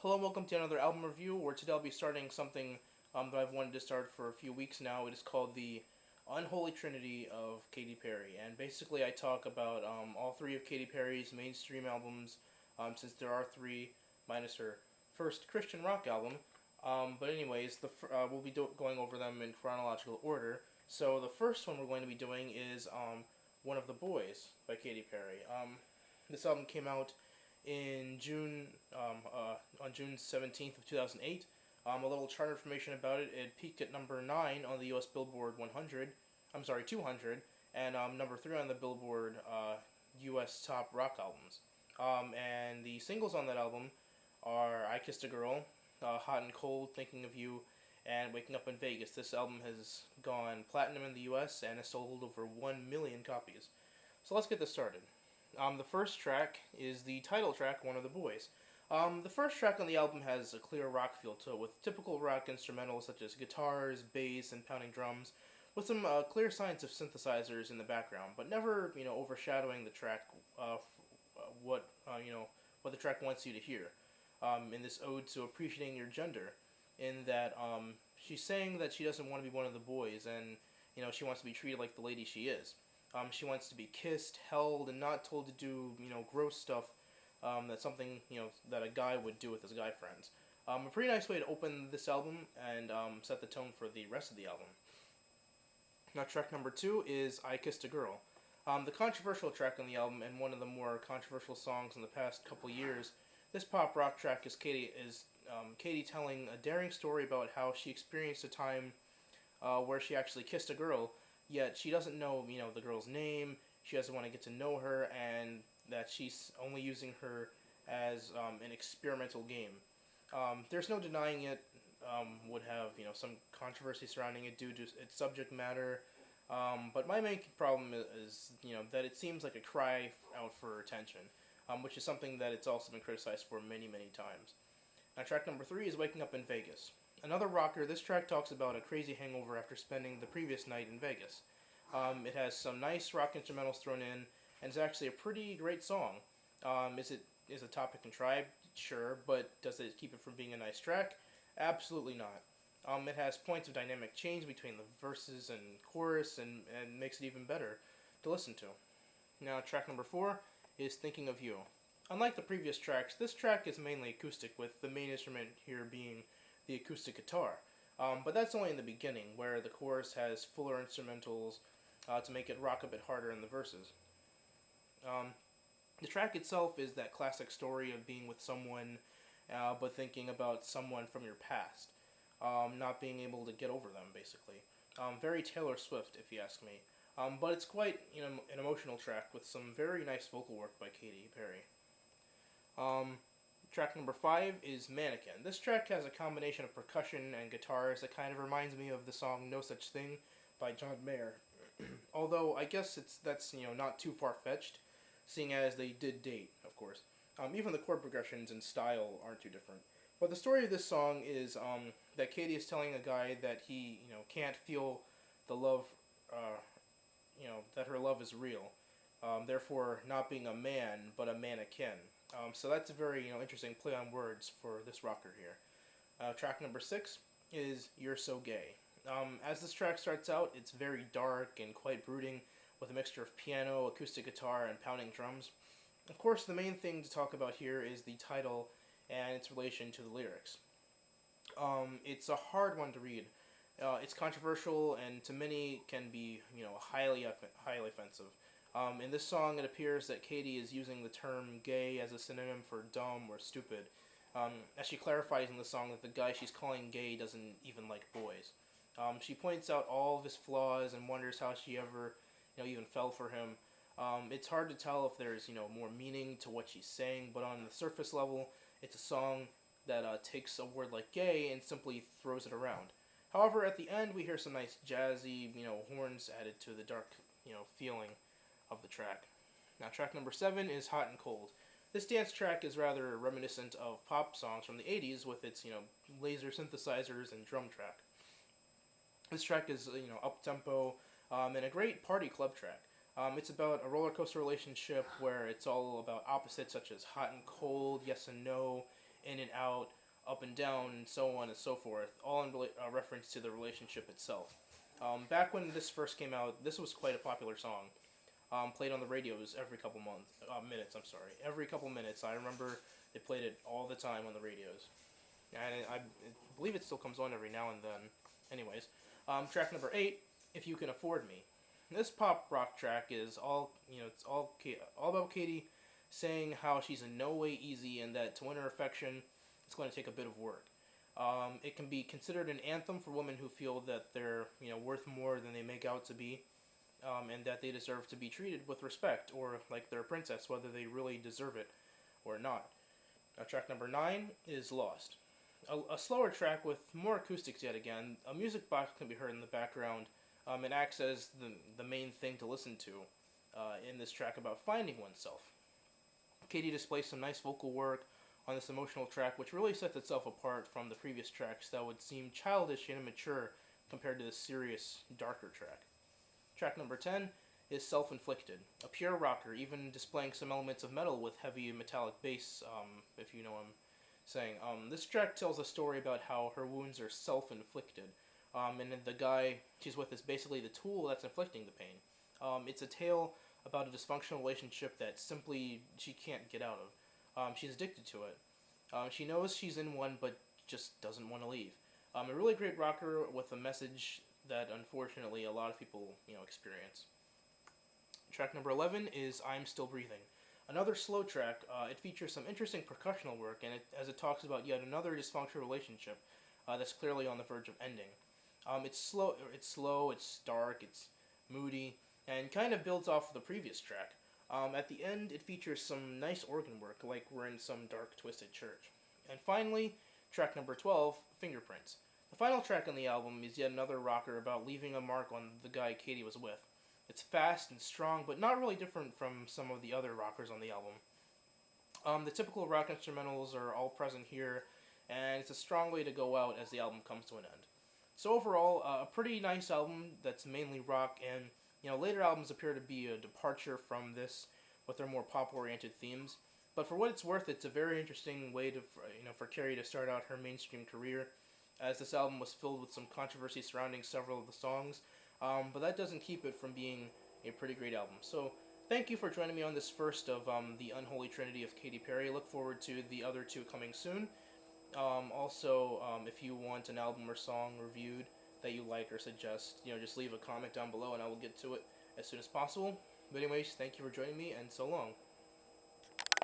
Hello and welcome to another album review, where today I'll be starting something that I've wanted to start for a few weeks now. It is called the Unholy Trinity of Katy Perry, and basically I talk about all three of Katy Perry's mainstream albums, since there are three, minus her first Christian rock album. But anyways, we'll be going over them in chronological order. So the first one we're going to be doing is One of the Boys by Katy Perry. This album came out in on June 17th of 2008. A little chart information about it: it peaked at number 9 on the U.S. Billboard 100. I'm sorry, 200, and number 3 on the Billboard U.S. Top Rock Albums. And the singles on that album are "I Kissed a Girl," "Hot and Cold," "Thinking of You," and "Waking Up in Vegas." This album has gone platinum in the U.S. and has sold over 1 million copies. So let's get this started. The first track is the title track, "One of the Boys." The first track on the album has a clear rock feel to it, with typical rock instrumentals such as guitars, bass, and pounding drums, with some clear signs of synthesizers in the background, but never, overshadowing the track, what what the track wants you to hear. In this ode to appreciating your gender, in that she's saying that she doesn't want to be one of the boys, and she wants to be treated like the lady she is. She wants to be kissed, held, and not told to do gross stuff. That's something that a guy would do with his guy friends. A pretty nice way to open this album and set the tone for the rest of the album. Now, track number 2 is "I Kissed a Girl." The controversial track on the album, and one of the more controversial songs in the past couple years. This pop rock track is Katy telling a daring story about how she experienced a time where she actually kissed a girl, yet she doesn't know the girl's name. She doesn't want to get to know her, and that she's only using her as an experimental game. There's no denying it would have some controversy surrounding it due to its subject matter. But my main problem is that it seems like a cry out for attention, which is something that it's also been criticized for many times. Now, track number 3 is "Waking Up in Vegas." Another rocker, this track talks about a crazy hangover after spending the previous night in Vegas. It has some nice rock instrumentals thrown in, and it's actually a pretty great song. Is the topic contrived? Sure, but does it keep it from being a nice track? Absolutely not. It has points of dynamic change between the verses and chorus, and makes it even better to listen to. Now, track number 4 is "Thinking of You." Unlike the previous tracks, this track is mainly acoustic, with the main instrument here being the acoustic guitar. But that's only in the beginning, where the chorus has fuller instrumentals to make it rock a bit harder in the verses. Um, the track itself is that classic story of being with someone, but thinking about someone from your past, not being able to get over them, basically. Very Taylor Swift, if you ask me. But it's quite an emotional track with some very nice vocal work by Katy Perry. Um, Track number 5 is "Mannequin." This track has a combination of percussion and guitars that kind of reminds me of the song "No Such Thing" by John Mayer. Although I guess that's not too far fetched, seeing as they did date, of course. Even the chord progressions and style aren't too different. But the story of this song is that Katy is telling a guy that he can't feel the love, uh, that her love is real. Therefore, not being a man, but a mannequin. So that's a very interesting play on words for this rocker here. Track number 6 is "You're So Gay." As this track starts out, it's very dark and quite brooding, with a mixture of piano, acoustic guitar, and pounding drums. Of course, the main thing to talk about here is the title and its relation to the lyrics. It's a hard one to read. It's controversial, and to many can be highly offensive. In this song, it appears that Katy is using the term "gay" as a synonym for dumb or stupid, as she clarifies in the song that the guy she's calling gay doesn't even like boys. She points out all of his flaws and wonders how she ever, even fell for him. It's hard to tell if there's, more meaning to what she's saying, but on the surface level, it's a song that takes a word like "gay" and simply throws it around. However, at the end, we hear some nice jazzy, horns added to the dark, feeling of the track. Now, track number 7 is "Hot and Cold." This dance track is rather reminiscent of pop songs from the 80s, with its, laser synthesizers and drum track. This track is, up tempo, and a great party club track. It's about a roller coaster relationship where it's all about opposites such as hot and cold, yes and no, in and out, up and down, and so on and so forth, all in reference to the relationship itself. Back when this first came out, this was quite a popular song. Played on the radios every couple minutes. I'm sorry, every couple minutes. I remember they played it all the time on the radios, and I believe it still comes on every now and then. Anyways, track number 8, "If You Can Afford Me." This pop rock track is it's all about Katy saying how she's in no way easy and that to win her affection, it's going to take a bit of work. It can be considered an anthem for women who feel that they're worth more than they make out to be, and that they deserve to be treated with respect or like they're a princess, whether they really deserve it or not. Now, track number 9 is "Lost." A slower track with more acoustics yet again. A music box can be heard in the background. It acts as the main thing to listen to in this track about finding oneself. Katy displays some nice vocal work on this emotional track, which really sets itself apart from the previous tracks that would seem childish and immature compared to this serious, darker track. Track number 10 is "Self-Inflicted," a pure rocker, even displaying some elements of metal with heavy metallic bass, if you know what I'm saying. This track tells a story about how her wounds are self-inflicted, and the guy she's with is basically the tool that's inflicting the pain. It's a tale about a dysfunctional relationship that simply she can't get out of. She's addicted to it. She knows she's in one, but just doesn't want to leave. A really great rocker with a message that unfortunately a lot of people experience. Track number 11 is "I'm Still Breathing." Another slow track. It features some interesting percussional work, and as it talks about yet another dysfunctional relationship that's clearly on the verge of ending. It's slow. It's dark. It's moody, and kind of builds off of the previous track. At the end, it features some nice organ work, like we're in some dark, twisted church. And finally, track number 12, "Fingerprints." The final track on the album is yet another rocker about leaving a mark on the guy Katy was with. It's fast and strong, but not really different from some of the other rockers on the album. The typical rock instrumentals are all present here, and it's a strong way to go out as the album comes to an end. So overall, a pretty nice album that's mainly rock, and later albums appear to be a departure from this with their more pop-oriented themes. But for what it's worth, it's a very interesting way to for Carrie to start out her mainstream career, as this album was filled with some controversy surrounding several of the songs. But that doesn't keep it from being a pretty great album. So thank you for joining me on this first of the Unholy Trinity of Katy Perry. Look forward to the other two coming soon. If you want an album or song reviewed that you like or suggest, just leave a comment down below and I will get to it as soon as possible. But anyways, thank you for joining me, and so long.